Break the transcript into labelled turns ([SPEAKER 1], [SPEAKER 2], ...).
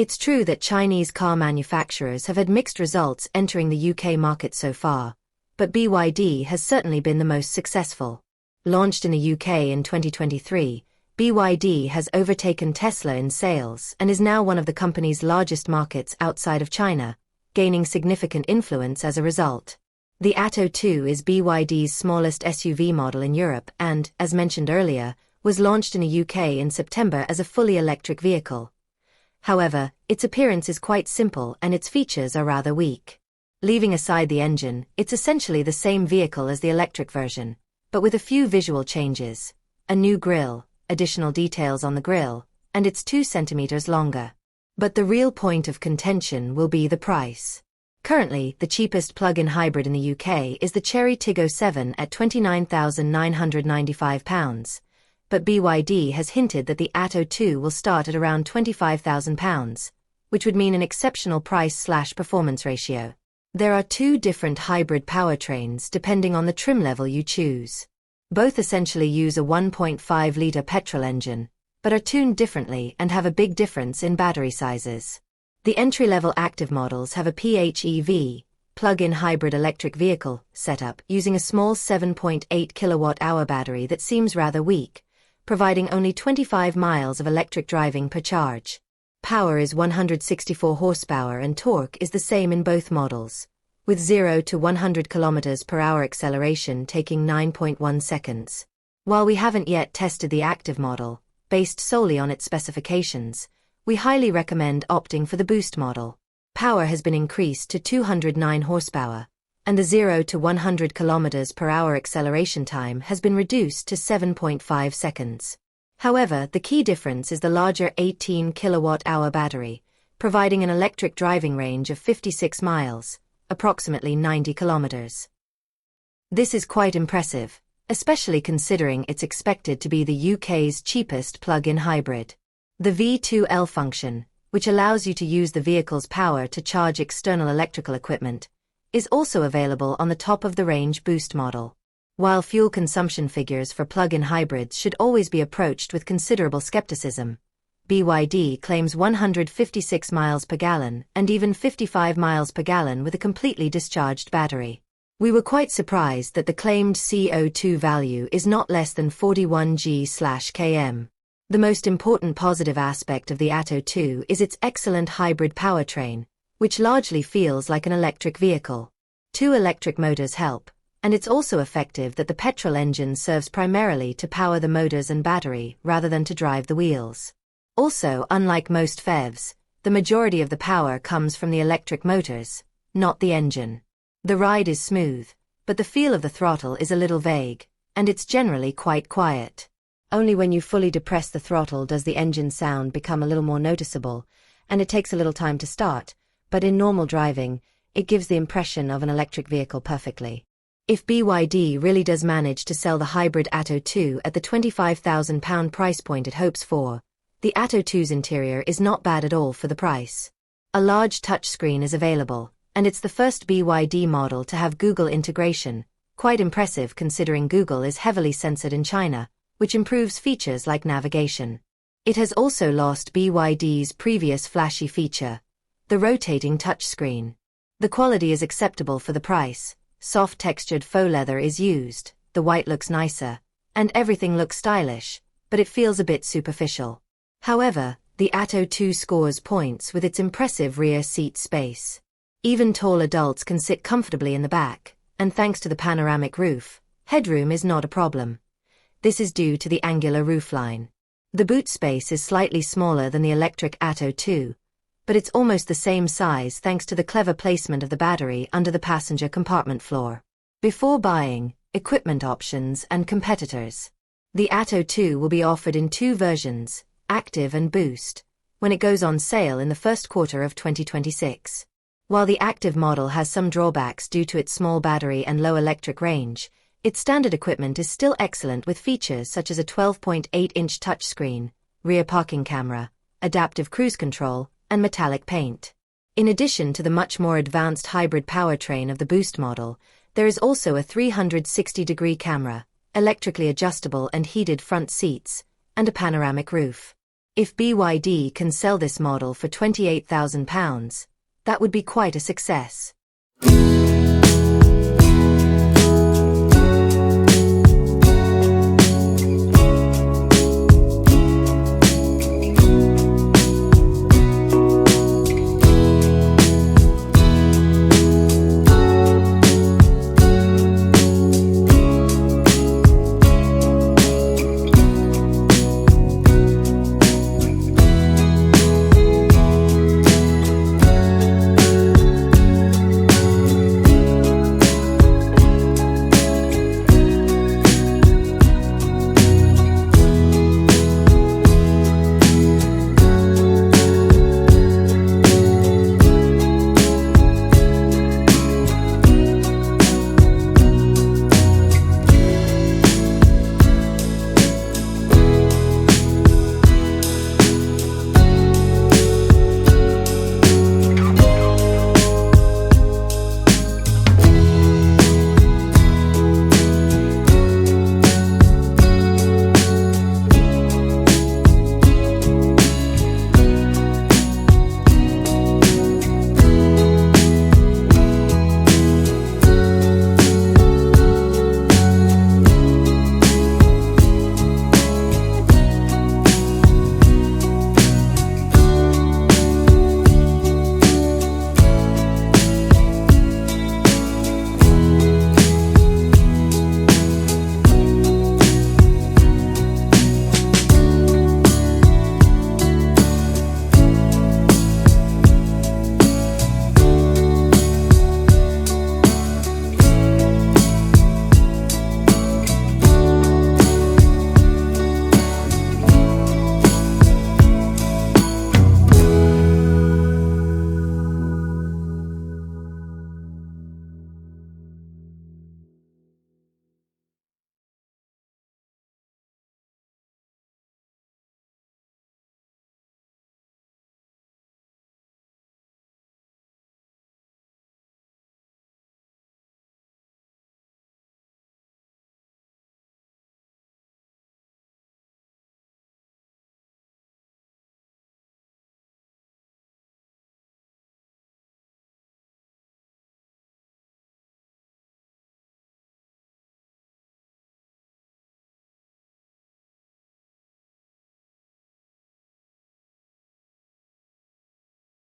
[SPEAKER 1] It's true that Chinese car manufacturers have had mixed results entering the UK market so far, but BYD has certainly been the most successful. Launched in the UK in 2023, BYD has overtaken Tesla in sales and is now one of the company's largest markets outside of China, gaining significant influence as a result. The Atto 2 is BYD's smallest SUV model in Europe and, as mentioned earlier, was launched in the UK in September as a fully electric vehicle. However, its appearance is quite simple and its features are rather weak. Leaving aside the engine, it's essentially the same vehicle as the electric version, but with a few visual changes: a new grille, additional details on the grille, and it's 2 centimeters longer. But the real point of contention will be the price. Currently, the cheapest plug-in hybrid in the UK is the Chery Tiggo 7 at £29,995, but BYD has hinted that the Atto 2 will start at around £25,000, which would mean an exceptional price/performance ratio. There are 2 different hybrid powertrains depending on the trim level you choose. Both essentially use a 1.5-litre petrol engine, but are tuned differently and have a big difference in battery sizes. The entry-level active models have a PHEV, plug-in hybrid electric vehicle, setup using a small 7.8 kilowatt-hour battery that seems rather weak, providing only 25 miles of electric driving per charge. Power is 164 horsepower and torque is the same in both models, with 0 to 100 km per hour acceleration taking 9.1 seconds. While we haven't yet tested the active model, based solely on its specifications, we highly recommend opting for the Boost model. Power has been increased to 209 horsepower, and the 0 to 100 km per hour acceleration time has been reduced to 7.5 seconds. However, the key difference is the larger 18 kilowatt-hour battery, providing an electric driving range of 56 miles, approximately 90 kilometers. This is quite impressive, especially considering it's expected to be the UK's cheapest plug-in hybrid. The V2L function, which allows you to use the vehicle's power to charge external electrical equipment, is also available on the top-of-the-range Boost model. While fuel consumption figures for plug-in hybrids should always be approached with considerable skepticism, BYD claims 156 miles per gallon and even 55 miles per gallon with a completely discharged battery. We were quite surprised that the claimed CO2 value is not less than 41 g/km. The most important positive aspect of the Atto 2 is its excellent hybrid powertrain, which largely feels like an electric vehicle. 2 electric motors help, and it's also effective that the petrol engine serves primarily to power the motors and battery rather than to drive the wheels. Also, unlike most PHEVs, the majority of the power comes from the electric motors, not the engine. The ride is smooth, but the feel of the throttle is a little vague, and it's generally quite quiet. Only when you fully depress the throttle does the engine sound become a little more noticeable, and it takes a little time to start, but in normal driving, it gives the impression of an electric vehicle perfectly. If BYD really does manage to sell the hybrid Atto 2 at the £25,000 price point it hopes for, the Atto 2's interior is not bad at all for the price. A large touchscreen is available, and it's the first BYD model to have Google integration, quite impressive considering Google is heavily censored in China, which improves features like navigation. It has also lost BYD's previous flashy feature, the rotating touchscreen. The quality is acceptable for the price, soft textured faux leather is used, the white looks nicer, and everything looks stylish, but it feels a bit superficial. However, the Atto 2 scores points with its impressive rear seat space. Even tall adults can sit comfortably in the back, and thanks to the panoramic roof, headroom is not a problem. This is due to the angular roofline. The boot space is slightly smaller than the electric Atto 2, but it's almost the same size thanks to the clever placement of the battery under the passenger compartment floor. Before buying, equipment options and competitors. The Atto 2 will be offered in 2 versions, Active and Boost, when it goes on sale in the first quarter of 2026. While the Active model has some drawbacks due to its small battery and low electric range, its standard equipment is still excellent with features such as a 12.8-inch touchscreen, rear parking camera, adaptive cruise control, and metallic paint. In addition to the much more advanced hybrid powertrain of the Boost model, there is also a 360-degree camera, electrically adjustable and heated front seats, and a panoramic roof. If BYD can sell this model for £28,000, that would be quite a success.